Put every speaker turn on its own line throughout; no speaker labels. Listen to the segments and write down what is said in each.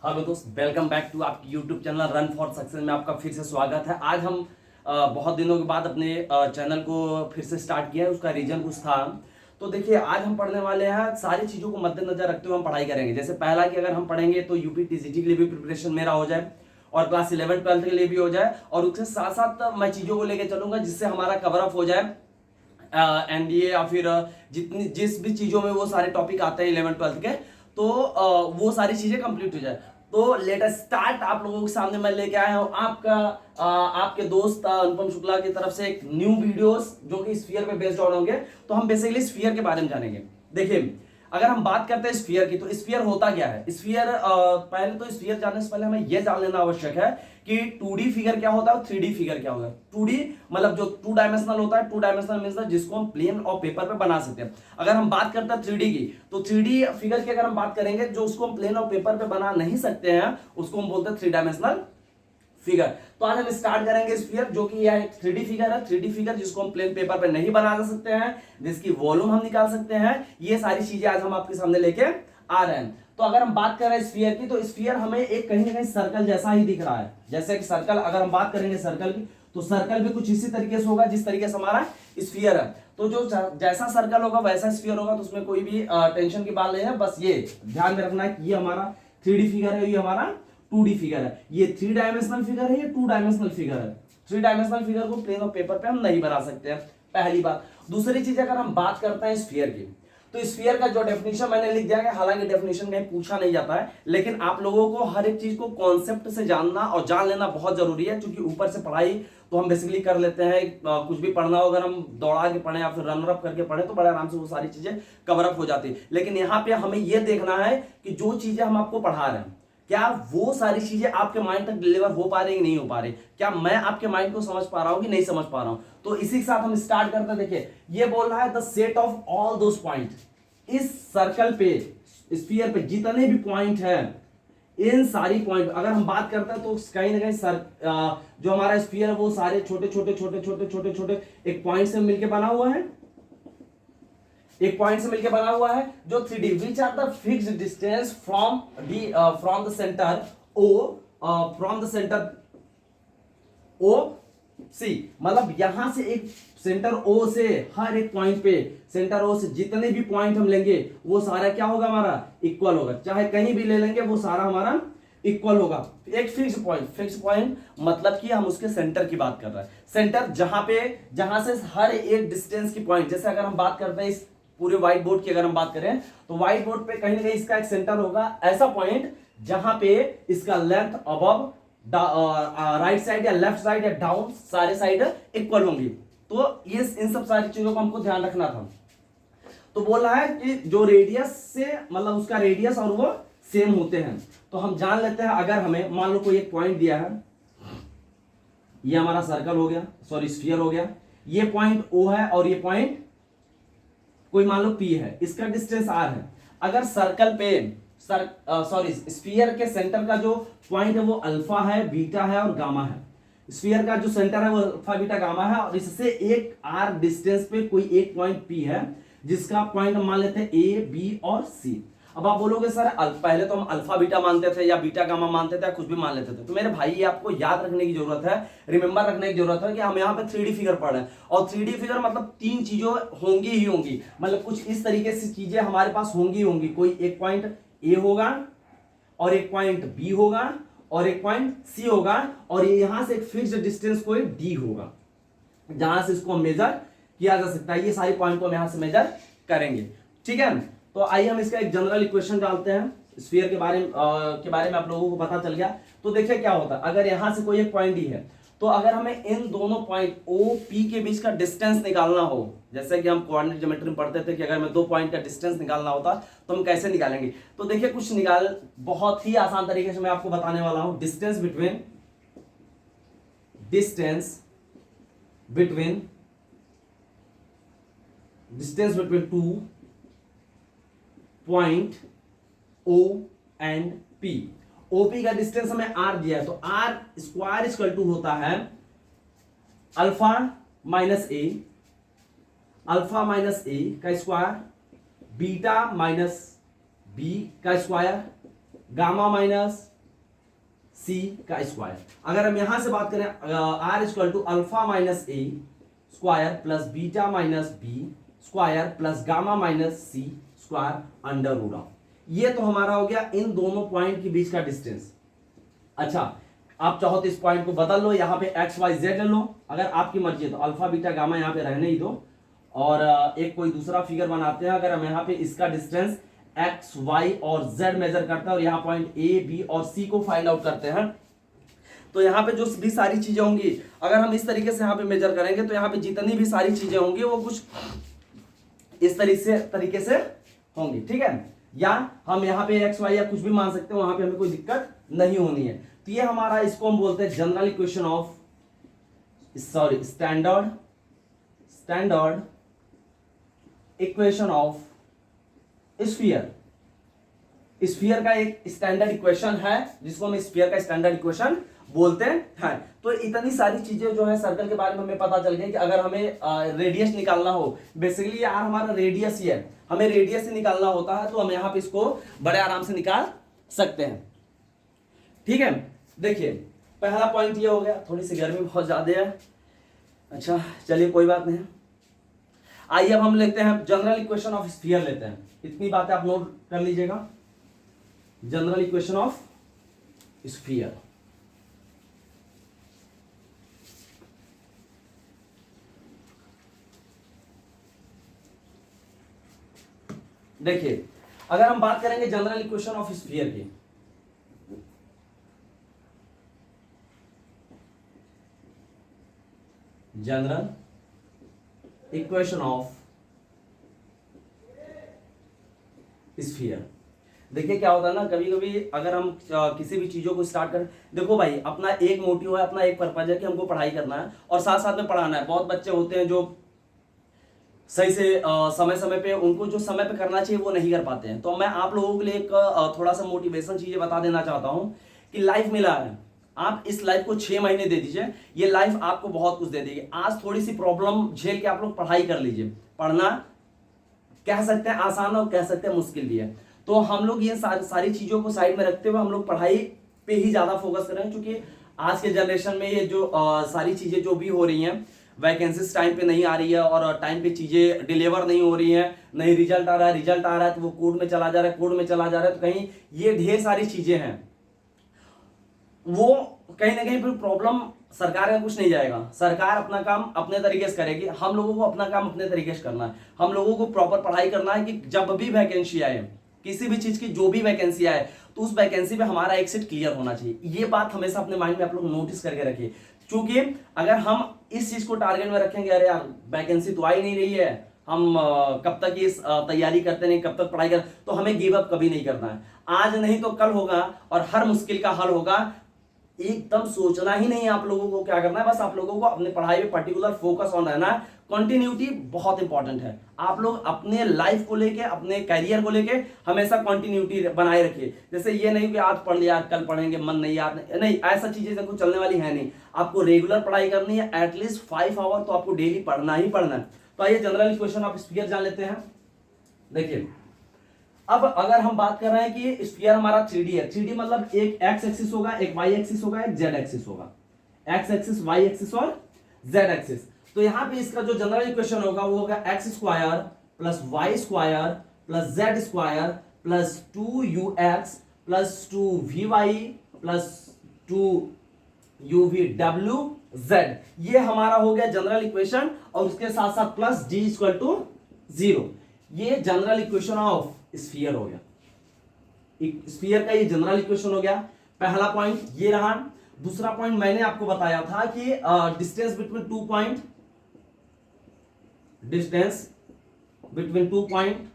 Hello दोस्त, welcome back to आपकी YouTube channel run for success में आपका फिर से स्वागत है। आज हम बहुत दिनों के बाद अपने चैनल को फिर से स्टार्ट किया है। उसका रीजन कुछ था। तो देखिए, आज हम पढ़ने वाले हैं, सारी चीज़ों को मद्देनजर रखते हुए हम पढ़ाई करेंगे। जैसे पहला कि अगर हम पढ़ेंगे तो यूपी टीजीटी के लिए भी प्रिपरेशन मेरा हो जाए और क्लास 11-12 के लिए भी हो जाए, और उसके साथ साथ मैं चीज़ों को लेकर चलूंगा जिससे हमारा कवर अप हो जाए एनडीए या फिर जिस भी चीज़ों में वो सारे टॉपिक आते हैं 11-12 के, तो वो सारी चीज़ें कंप्लीट हो जाए। तो लेट अस स्टार्ट। आप लोगों के सामने मैं लेके आया हूं आपके दोस्त अनुपम शुक्ला की तरफ से एक न्यू वीडियोस जो कि स्फीयर पे बेस्ड होंगे। तो हम बेसिकली स्फीयर के बारे में जानेंगे। देखिए, अगर हम बात करते हैं स्फीयर की, तो स्फीयर होता क्या है। स्फीयर पहले तो स्फीयर जानने से पहले हमें यह जान लेना आवश्यक है कि 2D फिगर क्या होता है और 3D फिगर क्या होता है। 2D मतलब जो 2 डायमेंशनल होता है। 2 डायमेंशनल मींस जिसको हम प्लेन और पेपर पे बना सकते हैं। अगर हम बात करते हैं 3D की, तो 3D फिगर की अगर हम बात करेंगे, जो उसको हम प्लेन और पेपर पे बना नहीं सकते हैं, उसको हम बोलते हैं 3 डायमेंशनल फिगर। तो आज हम स्टार्ट करेंगे स्फीयर, जो कि यह 3D फिगर है। 3D फिगर जिसको हम प्लेन पेपर पे नहीं बना सकते हैं, जिसकी वॉल्यूम हम निकाल सकते हैं। ये सारी चीजें आज हम आपके सामने लेके आ रहे हैं। तो अगर हम बात कर रहे हैं स्फीयर की, तो स्फीयर हमें एक कहीं ना कहीं सर्कल जैसा ही दिख रहा है। जैसे कि सर्कल, अगर हम बात करेंगे सर्कल की, तो सर्कल भी कुछ इसी तरीके से होगा जिस तरीके से हमारा स्फीयर है। तो जो जैसा सर्कल होगा वैसा स्फीयर होगा। तो उसमें कोई भी टेंशन की बात नहीं है। बस ये ध्यान में रखना है कि ये हमारा 3D फिगर है, ये हमारा 2D फिगर है। ये 3 डायमेंशनल फिगर है, ये 2 डायमेंशनल फिगर है। 3 डायमेंशनल फिगर को प्लेन और पेपर पे हम नहीं बना सकते हैं, पहली बात। दूसरी चीज, अगर हम बात करते हैं स्फीयर की, तो स्फीयर का जो डेफिनेशन मैंने लिख दिया है, हालांकि डेफिनेशन कहीं पूछा नहीं जाता है, लेकिन आप लोगों को हर एक चीज को कॉन्सेप्ट से जानना और जान लेना बहुत जरूरी है। क्योंकि ऊपर से पढ़ाई तो हम बेसिकली कर लेते हैं, कुछ भी पढ़ना हो, अगर हम दौड़ा के पढ़े या फिर रनर अप करके पढ़े, तो बड़े आराम से वो सारी चीजें कवर अप हो जाती है। लेकिन यहाँ पे हमें यह देखना है कि जो चीजें हम आपको पढ़ा रहे हैं, क्या वो सारी चीजें आपके माइंड तक डिलीवर हो पा रही कि नहीं हो पा रही, क्या मैं आपके माइंड को समझ पा रहा हूं कि नहीं समझ पा रहा हूं। तो इसी के साथ हम स्टार्ट करते हैं। देखिए, ये बोल रहा है the set of all those point. इस सर्कल पे, स्फीयर पे जितने भी पॉइंट हैं, इन सारी पॉइंट अगर हम बात करते हैं, तो कहीं ना कहीं जो हमारा स्फीयर है वो सारे छोटे छोटे छोटे छोटे छोटे छोटे एक पॉइंट से मिलकर बना हुआ है। एक पॉइंट से मिलकर बना हुआ है जो 3D, which are the fixed distance from the centre O, from the centre O C. मतलब यहां से एक सेंटर ओ से हर एक पॉइंट पे, सेंटर ओ से जितने भी पॉइंट हम लेंगे वो सारा क्या होगा, हमारा इक्वल होगा। चाहे कहीं भी ले लेंगे वो सारा हमारा इक्वल होगा। एक फिक्स पॉइंट, फिक्स पॉइंट मतलब कि हम उसके सेंटर की बात कर रहे हैं। सेंटर जहां से हर एक डिस्टेंस की पॉइंट, जैसे अगर हम बात करते हैं इस पूरे व्हाइट बोर्ड की, अगर हम बात करें तो व्हाइट बोर्ड पे कहीं ना कहीं इसका एक सेंटर होगा, ऐसा पॉइंट जहां पे इसका लेंथ अबव राइट साइड या लेफ्ट साइड या डाउन सारे साइड इक्वल होंगी। तो ये इन सब सारी चीजों को हमको ध्यान रखना था। तो बोल रहा है कि जो रेडियस से, मतलब उसका रेडियस और वो सेम होते हैं। तो हम जान लेते हैं, अगर हमें मान लो कोई एक पॉइंट दिया है, ये हमारा सर्कल हो गया, सॉरी स्फीयर हो गया, ये पॉइंट O है और ये पॉइंट कोई मान लो P है, इसका डिस्टेंस R है। अगर सर्कल पे सॉरी स्फीयर के सेंटर का जो पॉइंट है वो अल्फा है, बीटा है और गामा है। स्फीयर का जो सेंटर है वो अल्फा बीटा गामा है, और इससे एक R डिस्टेंस पे कोई एक पॉइंट P है, जिसका पॉइंट हम मान लेते हैं A, B और C। अब आप बोलोगे सर पहले तो हम अल्फा बीटा मानते थे या बीटा गामा मानते थे या कुछ भी मान लेते थे। तो मेरे भाई, ये आपको याद रखने की जरूरत है, रिमेंबर रखने की जरूरत है कि हम यहाँ पे 3D फिगर पढ़ रहे हैं। और 3D फिगर मतलब 3 चीजें होंगी ही होंगी, मतलब कुछ इस तरीके से चीजें हमारे पास होंगी होंगी। कोई एक पॉइंट A होगा और एक पॉइंट B होगा और एक पॉइंट C होगा, और यहां से एक फिक्स्ड डिस्टेंस कोई D होगा, जहां से इसको मेजर किया जा सकता है। ये सारी पॉइंट को हम यहां से मेजर करेंगे, ठीक है। तो आइए हम इसका एक जनरल इक्वेशन डालते हैं। स्फीयर के बारे में आप लोगों को पता चल गया। तो देखिए क्या होता है, अगर यहां से कोई एक पॉइंट डी है, तो अगर हमें इन दोनों पॉइंट O, P के बीच का डिस्टेंस निकालना हो, जैसे कि हम कोऑर्डिनेट ज्योमेट्री में पढ़ते थे कि अगर हमें 2 पॉइंट का डिस्टेंस निकालना होता तो हम कैसे निकालेंगे। तो देखिए कुछ बहुत ही आसान तरीके से मैं आपको बताने वाला हूं। Distance between 2 point O and P। OP का डिस्टेंस हमें R दिया है, तो R स्क्वायर इक्वल टू होता है अल्फा माइनस ए का स्क्वायर, बीटा माइनस बी का स्क्वायर, गामा माइनस सी का स्क्वायर। अगर हम यहां से बात करें r equal to alpha minus a square plus beta minus b square plus gamma minus c square under root of, ये तो हमारा हो गया इन दोनों पॉइंट के बीच का डिस्टेंस। अच्छा, आप चाहो तो इस पॉइंट को बदल लो, यहां पे एक्स वाई जेड ले लो, अगर आपकी मर्जी है तो अल्फा बीटा गामा यहां पे रहने ही दो, और एक कोई दूसरा फिगर बनाते हैं। अगर हम यहाँ पे इसका डिस्टेंस एक्स वाई और जेड मेजर करते हैं और यहाँ पॉइंट ए बी और सी को फाइंड आउट करते हैं, तो यहाँ पे जो भी सारी चीजें होंगी, अगर हम इस तरीके से यहाँ पे मेजर करेंगे तो यहाँ पे जितनी भी सारी चीजें होंगी वो कुछ इस तरीके से होंगी, ठीक है। या हम यहाँ पे एक्स वाई या कुछ भी मान सकते हैं, वहां पे हमें कोई दिक्कत नहीं होनी है। तो ये हमारा, इसको हम बोलते हैं general equation of standard equation of sphere. Sphere का एक स्टैंडर्ड इक्वेशन है जिसको हम स्फीयर का स्टैंडर्ड इक्वेशन बोलते हैं। तो इतनी सारी चीजें जो है सर्कल के बारे में हमें पता चल गई कि अगर हमें रेडियस निकालना हो, बेसिकली यार हमारा रेडियस ही है, हमें रेडियस ही निकालना होता है, तो हम यहां पे इसको बड़े आराम से निकाल सकते हैं, ठीक है। देखिए पहला पॉइंट ये हो गया, थोड़ी सी गर्मी बहुत ज्यादा है, अच्छा चलिए कोई बात नहीं। आइए अब हम लेते हैं जनरल इक्वेशन ऑफ स्फीयर लेते हैं, इतनी बातें आप नोट कर लीजिएगा। जनरल इक्वेशन ऑफ स्फीयर, देखिए अगर हम बात करेंगे जनरल इक्वेशन ऑफ स्फीयर की, जनरल इक्वेशन ऑफ स्फीयर, देखिए क्या होता है ना, कभी कभी अगर हम किसी भी चीजों को स्टार्ट करें, देखो भाई अपना एक मोटिव है, अपना एक पर्पज है कि हमको पढ़ाई करना है और साथ साथ में पढ़ाना है। बहुत बच्चे होते हैं जो सही से समय समय पे उनको जो समय पे करना चाहिए वो नहीं कर पाते हैं। तो मैं आप लोगों के लिए एक थोड़ा सा मोटिवेशन चीजें बता देना चाहता हूं कि लाइफ मिला है, आप इस लाइफ को 6 महीने दे दीजिए, ये लाइफ आपको बहुत कुछ दे देगी। आज थोड़ी सी प्रॉब्लम झेल के आप लोग पढ़ाई कर लीजिए। पढ़ना कह सकते हैं आसान और कह सकते हैं मुश्किल भी है, तो हम लोग ये सारी चीजों को साइड में रखते हुए हम लोग पढ़ाई पे ही ज्यादा फोकस करें, क्योंकि आज के जनरेशन में ये जो सारी चीजें जो भी हो रही हैं, वैकेंसीज टाइम पे नहीं आ रही है और टाइम पे चीजें डिलीवर नहीं हो रही हैं, नहीं रिजल्ट आ रहा है तो वो कोड में चला जा रहा है, तो कहीं ये ढेर सारी चीजें हैं, वो कहीं ना कहीं फिर प्रॉब्लम सरकार का कुछ नहीं जाएगा। सरकार अपना काम अपने तरीके से करेगी, हम लोगों को अपना काम अपने तरीके से करना है। हम लोगों को प्रॉपर पढ़ाई करना है कि जब भी वैकेंसी आए, किसी भी चीज की जो भी वैकेंसी आए, तो उस वैकेंसी पे हमारा एक सेट क्लियर होना चाहिए। ये बात हमेशा अपने माइंड में आप लोग नोटिस करके रखिए, क्योंकि अगर हम इस चीज को टारगेट में रखेंगे, अरे यार वैकेंसी तो आ ही नहीं रही है, हम कब तक इस तैयारी करते नहीं, कब तक पढ़ाई कर, तो हमें गिव अप कभी नहीं करना है। आज नहीं तो कल होगा और हर मुश्किल का हल होगा। एकदम सोचना ही नहीं है आप लोगों को क्या करना है, बस आप लोगों को अपने पढ़ाई पे पर्टिकुलर फोकस ऑन रहना है। कंटिन्यूटी बहुत इंपॉर्टेंट है, आप लोग अपने लाइफ को लेके, अपने कैरियर को लेके हमेशा कंटिन्यूटी बनाए रखिए। जैसे ये नहीं कि आज पढ़ लिया कल पढ़ेंगे, मन नहीं याद नहीं, ऐसा चीजें देखो चलने वाली है नहीं। आपको रेगुलर पढ़ाई करनी है, एटलीस्ट 5 आवर तो आपको डेली पढ़ना ही पढ़ना है। तो आइए जनरल इक्वेशन ऑफ स्फीयर जान लेते हैं। देखिए अब अगर हम बात कर रहे हैं कि स्फीयर हमारा 3D है, 3D मतलब एक एक्स एक्सिस होगा, एक वाई एक्सिस होगा, एक जेड एक्सिस होगा, एक्स एक्सिस, वाई एक्सिस और जेड एक्सिस। तो यहां पे इसका जो जनरल इक्वेशन होगा वो होगा x square plus y square plus z square plus 2ux plus 2vy plus 2uvwz। ये हमारा हो गया जनरल इक्वेशन, और उसके साथ साथ प्लस d इक्वल टू 0। ये जनरल इक्वेशन ऑफ स्फीयर हो गया, स्फीयर का ये जनरल इक्वेशन हो गया। पहला पॉइंट ये रहा। दूसरा पॉइंट मैंने आपको बताया था कि distance between 2 point, distance between 2 point,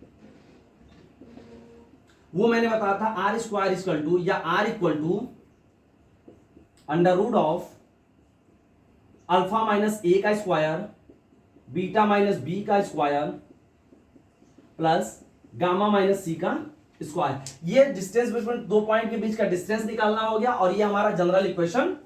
वो मैंने बताया था आर स्क्वायर इक्वल टू या R equal to under root of alpha minus ए का स्क्वायर बीटा माइनस बी का स्क्वायर प्लस गामा माइनस सी का स्क्वायर। ये डिस्टेंस बिटवीन 2 पॉइंट के बीच का डिस्टेंस निकालना हो गया, और ये हमारा जनरल इक्वेशन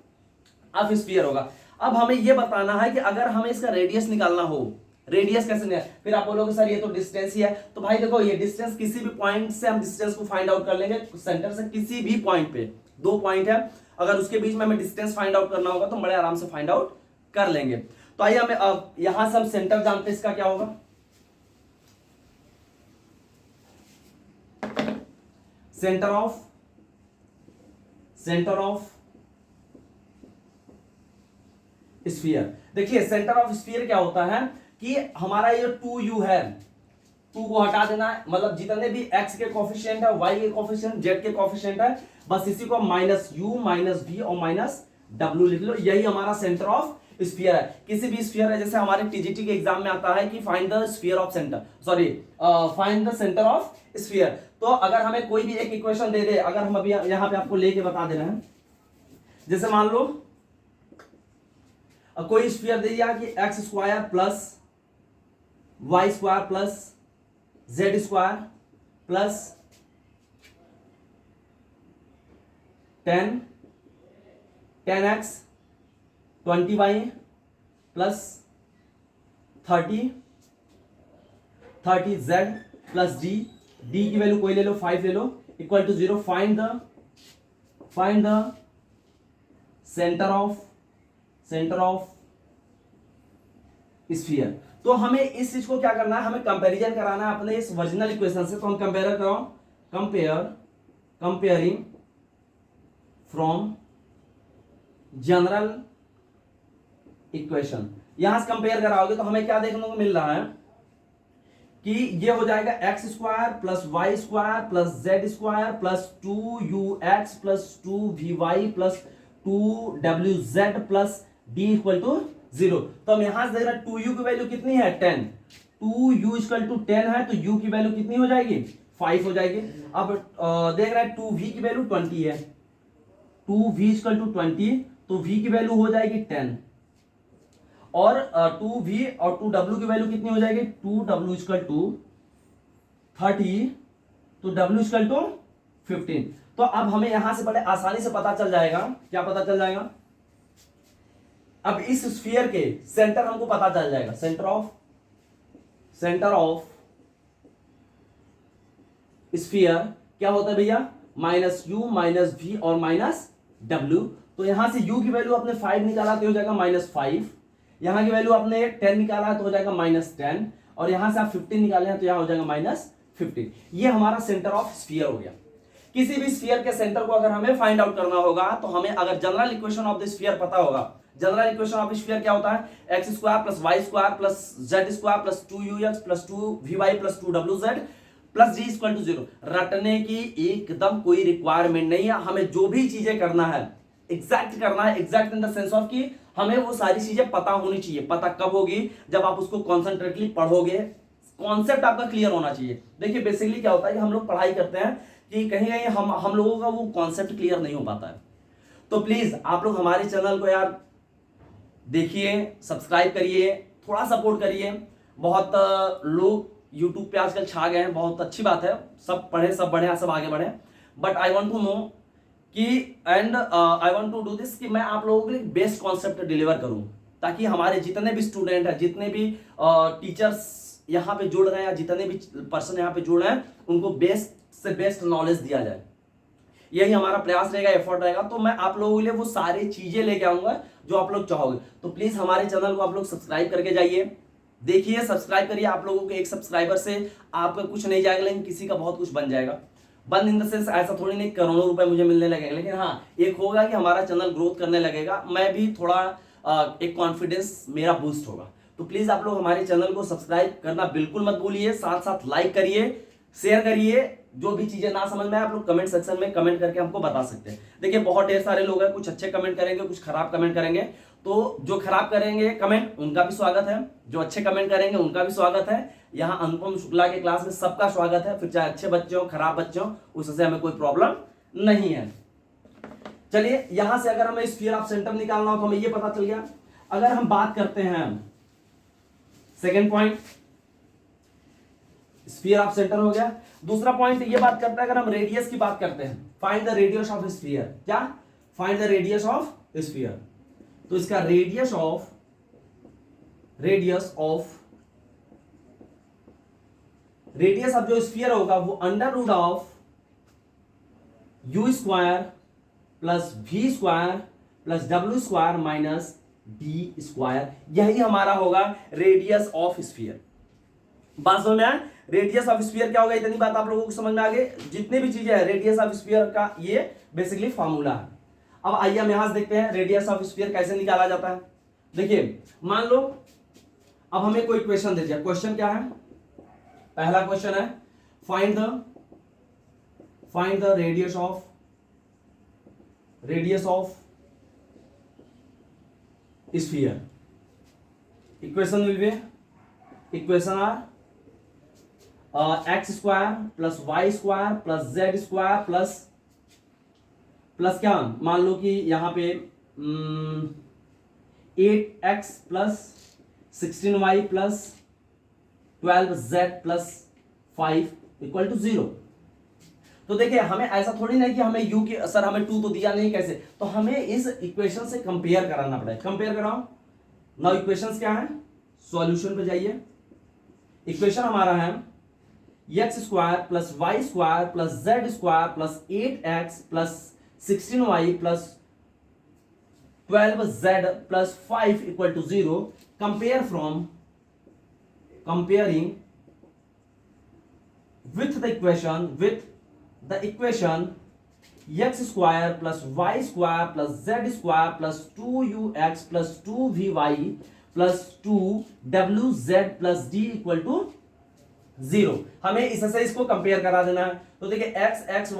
ऑफ स्फीयर होगा। अब हमें ये बताना है कि अगर हमें इसका रेडियस निकालना हो, रेडियस कैसे निकाल, फिर आप बोलोगे सर ये तो डिस्टेंस ही है। तो भाई देखो ये डिस्टेंस किसी भी पॉइंट से हम डिस्टेंस को फाइंड आउट कर लेंगे, सेंटर से किसी भी पॉइंट पे 2 पॉइंट है, अगर उसके बीच में हमें डिस्टेंस फाइंड आउट करना होगा तो बड़े आराम से फाइंड आउट कर लेंगे। तो आइए हमें अब यहां से हम सेंटर जानते हैं, इसका क्या होगा, सेंटर ऑफ स्फीयर। देखिए सेंटर ऑफ स्फीयर क्या होता है कि हमारा ये 2u है, 2 को हटा देना है, मतलब जितने भी x के कोफिशिएंट है, y के कोफिशिएंट, z के कोफिशिएंट है, बस इसी को माइनस u माइनस v और माइनस w लिख लो, यही हमारा सेंटर ऑफ स्फीयर है। किसी भी स्फीयर है, जैसे हमारे टीजीटी के एग्जाम में आता है कि find the sphere of centre, sorry find the centre of sphere. तो अगर हमें कोई भी एक इक्वेशन दे दे, अगर हम अभी यहां पे आपको लेके बता दे रहे हैं, जैसे मान लो कोई स्फीयर दे दिया कि x square plus y square plus z square plus 10x 20y plus 30z plus d की वैल्यू कोई ले लो, 5 ले लो, equal to 0। Find the centre of sphere. तो हमें इस चीज को क्या करना है, हमें कंपैरिजन कराना है अपने इस ओरिजिनल इक्वेशन से। तो हम कंपेयरिंग फ्रॉम जनरल इक्वेशन, यहां से कंपेयर कराओगे तो हमें क्या देखने को मिल रहा है कि ये हो जाएगा x square plus y square plus z square plus 2ux plus 2vy plus 2wz plus d equal to 0। तो हम यहां से देख रहे हैं 2u की वैल्यू कितनी है 10, 2u इक्वल टू 10 है, तो u की वैल्यू कितनी हो जाएगी 5 हो जाएगी। अब देख रहे हैं 2v की वैल्यू 20 है, 2v इक्वल टू 20, तो v की वैल्यू हो जाएगी 10 और 2v और 2w की वैल्यू कितनी हो जाएगी 2w इक्वल टू 30, तो w इक्वल टू 15। तो अब हमें यहां से बड़े आसानी से पता चल जाएगा, क्या पता चल जाएगा, अब इस स्फीयर के सेंटर हमको पता चल जाएगा, सेंटर ऑफ स्फीयर क्या होता है भैया, माइनस u माइनस v और माइनस w। तो यहां से u की वैल्यू अपने 5 निकाला तो हो जाएगा -5, यहां की वैल्यू आपने 10 निकाला तो हो जाएगा -10, और यहां से आप 15 निकाले हैं तो यहां हो जाएगा -15। ये हमारा सेंटर ऑफ स्फीयर हो गया। किसी भी स्फीयर के सेंटर को अगर हमें फाइंड आउट करना होगा तो हमें अगर general equation of the sphere पता होगा, जनरल इक्वेशन ऑफ स्फीयर क्या होता है, x square plus y square plus z square plus 2ux plus 2vy plus 2wz plus d equal to 0। रटने की एकदम कोई रिक्वायरमेंट नहीं है, हमें जो भी चीजें करना है एग्जैक्ट करना है, exact in the sense of कि हमें वो सारी चीजें पता होनी चाहिए। पता कब होगी, जब आप उसको कॉन्सेंट्रेटली पढ़ोगे, कॉन्सेप्ट आपका क्लियर होना चाहिए। देखिए बेसिकली क्या होता है कि हम लोग पढ़ाई करते हैं कि कहीं कहीं हम लोगों का वो कॉन्सेप्ट क्लियर नहीं हो पाता है। तो प्लीज आप लोग हमारे चैनल को यार देखिए, सब्सक्राइब करिए, थोड़ा सपोर्ट करिए। बहुत लोग यूट्यूब पे आजकल छा गए हैं, बहुत अच्छी बात है, सब पढ़े, सब बढ़े, सब आगे बढ़े, but I want to know कि and I want to do this कि मैं आप लोगों के लिए बेस्ट कॉन्सेप्ट डिलीवर करूं, ताकि हमारे जितने भी स्टूडेंट हैं, जितने भी टीचर्स यहाँ पे जुड़ रहे हैं या जितने भी पर्सन यहाँ पे जुड़ रहे हैं, उनको बेस्ट से बेस्ट नॉलेज दिया जाए। यही हमारा प्रयास रहेगा, एफर्ट रहेगा। तो मैं आप लोगों के लिए वो सारी चीजें लेके आऊंगा जो आप लोग चाहोगे। तो प्लीज हमारे चैनल को आप लोग सब्सक्राइब करके जाइए, देखिए, सब्सक्राइब करिए। आप लोगों के एक सब्सक्राइबर से आपका कुछ नहीं जाएगा, लेकिन किसी का बहुत कुछ बन जाएगा। बंद इन द सेंस ऐसा थोड़ी नहीं करोड़ों रुपए मुझे मिलने लगेंगे, लेकिन हाँ एक होगा कि हमारा चैनल ग्रोथ करने लगेगा, मैं भी थोड़ा एक कॉन्फिडेंस मेरा बूस्ट होगा। तो प्लीज आप लोग हमारे चैनल को सब्सक्राइब करना बिल्कुल मत भूलिए, साथ साथ लाइक करिए, शेयर करिए। जो भी चीजें ना समझ में आए आप लोग कमेंट सेक्शन में कमेंट करके हमको बता सकते हैं। देखिए बहुत ढेर सारे लोग हैं, कुछ अच्छे कमेंट करेंगे, कुछ खराब कमेंट करेंगे। तो जो खराब करेंगे कमेंट उनका भी स्वागत है, जो अच्छे कमेंट करेंगे उनका भी स्वागत है। यहाँ अनुपम शुक्ला के क्लास में सबका स्वागत है, फिर चाहे अच्छे बच्चे हो खराब बच्चे हो, उससे हमें कोई प्रॉब्लम नहीं है। चलिए यहां से अगर हमें स्फीयर ऑफ सेंटर निकालना हो तो हमें ये पता चल गया। अगर हम बात करते हैं second point, sphere of centre हो गया। दूसरा पॉइंट ये बात करता है, अगर हम रेडियस की बात करते हैं, find the radius of sphere. क्या, find the radius of sphere. तो इसका रेडियस अब जो स्फीयर होगा वो under root of u square plus v square plus डब्ल्यू स्क्वायर माइनस डी स्क्वायर, यही हमारा होगा रेडियस ऑफ स्फीयर। बात समझ में आया? रेडियस ऑफ स्फीयर क्या होगा, इतनी बात आप लोगों को समझ में आ गई। जितने भी चीजें हैं रेडियस ऑफ स्फीयर का ये बेसिकली फॉर्मूला है। अब आइए हम यहां से देखते हैं रेडियस ऑफ स्फीयर कैसे निकाला जाता है। देखिए मान लो अब हमें कोई क्वेश्चन दे दिया। क्वेश्चन क्या है? पहला क्वेश्चन है find the radius of sphere. Equation will be, equation are x square plus y square plus z square plus क्या, मान लो कि यहां पे 8x plus 16y plus 12z plus 5 equal to 0। तो देखिए हमें ऐसा थोड़ी ना कि हमें u की, सर हमें 2 तो दिया नहीं कैसे, तो हमें इस इक्वेशन से कंपेयर कराना पड़ेगा। कंपेयर कराओ। नाउ इक्वेशंस क्या है, सॉल्यूशन पे जाइए। इक्वेशन हमारा है x square plus y square plus z square plus 8x plus 16y plus 12z plus 5 equal to 0। comparing with the equation x square plus y square plus z square plus 2ux plus 2vy plus 2wz plus d equal to 0। हमें इससे इसको compare करा देना है। तो देखिए x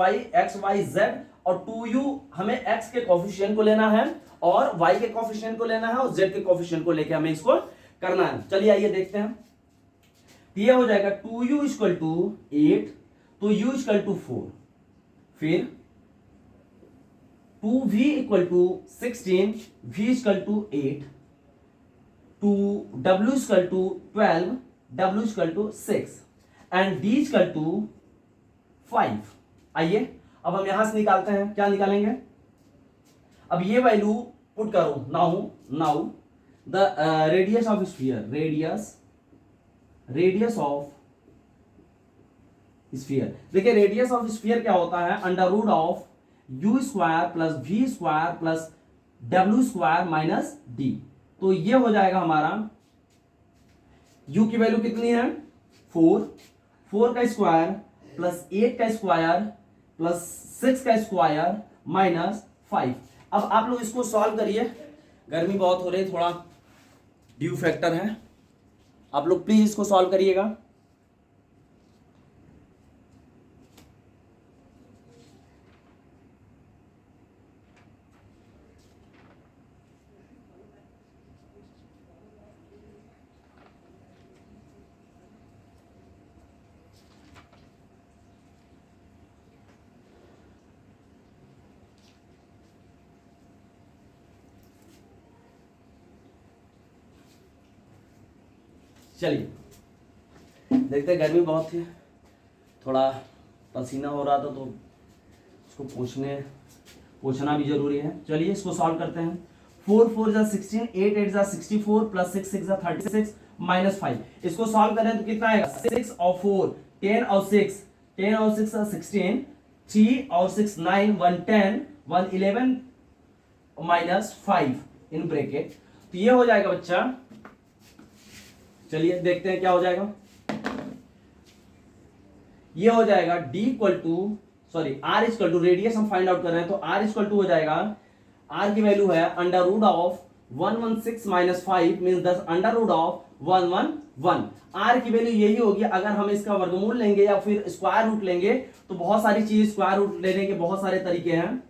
y z और 2u, हमें x के कोफिशिएंट को लेना है और y के कोफिशिएंट को लेना है और z के कोफिशिएंट को लेके हमें इसको करना है। चलिए आइए देखते हैं। ये हो जाएगा 2u इक्वल टू 8, तो u इक्वल टू 4, फिर 2v equal to 16, v equal to 8, 2w equal to 12, w equal to 6 and d equal to 5। आइए अब हम यहां से निकालते हैं। क्या निकालेंगे? अब ये वैल्यू पुट करो। Now the radius of sphere, radius of sphere. देखिए रेडियस ऑफ स्फीयर क्या होता है, under root of u square plus v square plus डब्ल्यू स्क्वायर माइनस डी। तो ये हो जाएगा हमारा, u की वैल्यू कितनी है 4 का स्क्वायर प्लस 8 का स्क्वायर प्लस 6 का स्क्वायर माइनस 5। अब आप लोग इसको सॉल्व करिए। गर्मी बहुत हो रही है, थोड़ा ड्यू फैक्टर है, आप लोग प्लीज इसको सॉल्व करिएगा। चलिए देखते हैं, गर्मी बहुत थी, थोड़ा पसीना हो रहा था तो इसको पोंछना भी जरूरी है। चलिए इसको सॉल्व करते हैं। 4 4 जा 16, 8 8 जा 64 प्लस 6 6 जा 36 माइनस 5। इसको सॉल्व करें तो कितना आएगा, 6 और 4 10 और 6 10 और 6 16, 3 और 6 9 1 10 1 11 माइनस 5 इन ब्रैकेट। तो ये हो जाएगा बच्चा, चलिए देखते हैं क्या हो जाएगा। ये हो जाएगा d equal to, sorry r equal to, radius हम फाइंड आउट कर रहे हैं तो r इक्वल टू हो जाएगा, r की वैल्यू है under root of 116 minus 5 means 10 under root of 111। r की वैल्यू यही होगी। अगर हम इसका वर्गमूल लेंगे या फिर स्क्वायर रूट लेंगे तो बहुत सारी चीज, स्क्वायर रूट लेने के बहुत सारे तरीके हैं,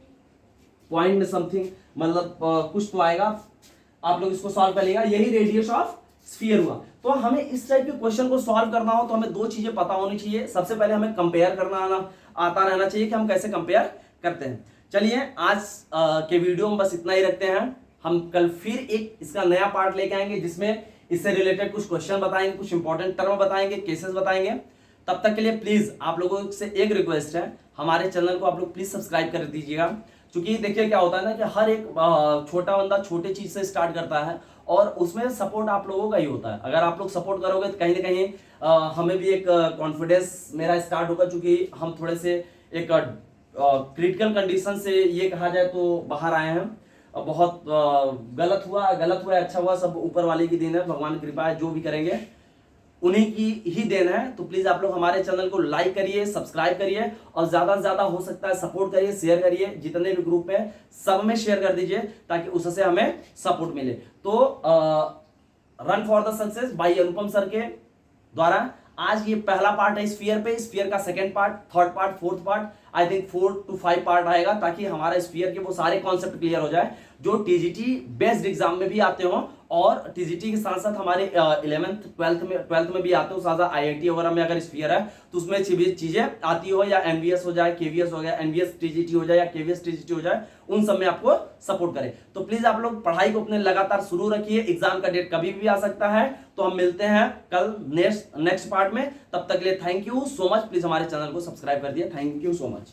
पॉइंट में समथिंग मतलब कुछ तो आएगा, आप लोग इसको सॉल्व करिएगा। यही रेडियस ऑफ स्फीयर हुआ। तो हमें इस टाइप के क्वेश्चन को सॉल्व करना हो तो हमें दो चीजें पता होनी चाहिए। सबसे पहले हमें कंपेयर करना आता रहना चाहिए कि हम कैसे कंपेयर करते हैं। चलिए आज के वीडियो में बस इतना ही रखते हैं। हम कल फिर एक इसका नया पार्ट लेके आएंगे जिसमें इससे रिलेटेड कुछ क्वेश्चन बताएंगे, कुछ इंपॉर्टेंट टर्म बताएंगे, केसेस बताएंगे। तब तक के लिए प्लीज आप लोगों से एक रिक्वेस्ट है, हमारे चैनल को आप लोग प्लीज सब्सक्राइब कर दीजिएगा। क्योंकि देखिए क्या होता है ना कि हर एक छोटा बंदा छोटे चीज से स्टार्ट करता है और उसमें सपोर्ट आप लोगों का ही होता है। अगर आप लोग सपोर्ट करोगे तो कहीं ना कहीं हमें भी एक कॉन्फिडेंस मेरा स्टार्ट होगा, क्योंकि हम थोड़े से एक क्रिटिकल कंडीशन से ये कहा जाए तो बाहर आए हैं। बहुत गलत हुआ अच्छा हुआ, सब ऊपर वाले की देन है, भगवान की कृपा है, जो भी करेंगे उन्हीं की ही देन है। तो प्लीज आप लोग हमारे चैनल को लाइक करिए, सब्सक्राइब करिए और ज्यादा से ज्यादा हो सकता है सपोर्ट करिए, शेयर करिए, जितने भी ग्रुप है सब में शेयर कर दीजिए ताकि उससे हमें सपोर्ट मिले। तो run for the success by Anupam sir के द्वारा आज ये पहला पार्ट है स्फीयर पे, स्फीयर का second part, third part, fourth part, I think 4 to 5 part आएगा ताकि हमारा स्फीयर के वो सारे कॉन्सेप्ट क्लियर हो जाए जो टीजीटी बेस्ड एग्जाम में भी आते हो और टीजीटी के साथ साथ हमारे 11th 12th में भी आते हो, साथ साथ आईआईटी वगैरह में अगर स्फीयर है तो उसमें चीजें आती हो, या एनवीएस हो जाए, केवीएस हो गया, एनवीएस टीजीटी हो जाए या केवीएस टीजीटी हो जाए, उन सब में आपको सपोर्ट करे। तो प्लीज आप लोग पढ़ाई को अपने लगातार शुरू रखिए, एग्जाम का डेट कभी भी आ सकता है। तो हम मिलते हैं कल नेक्स्ट पार्ट में, तब तक के लिए thank you so much. Please हमारे चैनल को सब्सक्राइब कर दिए, थैंक यू सो मच।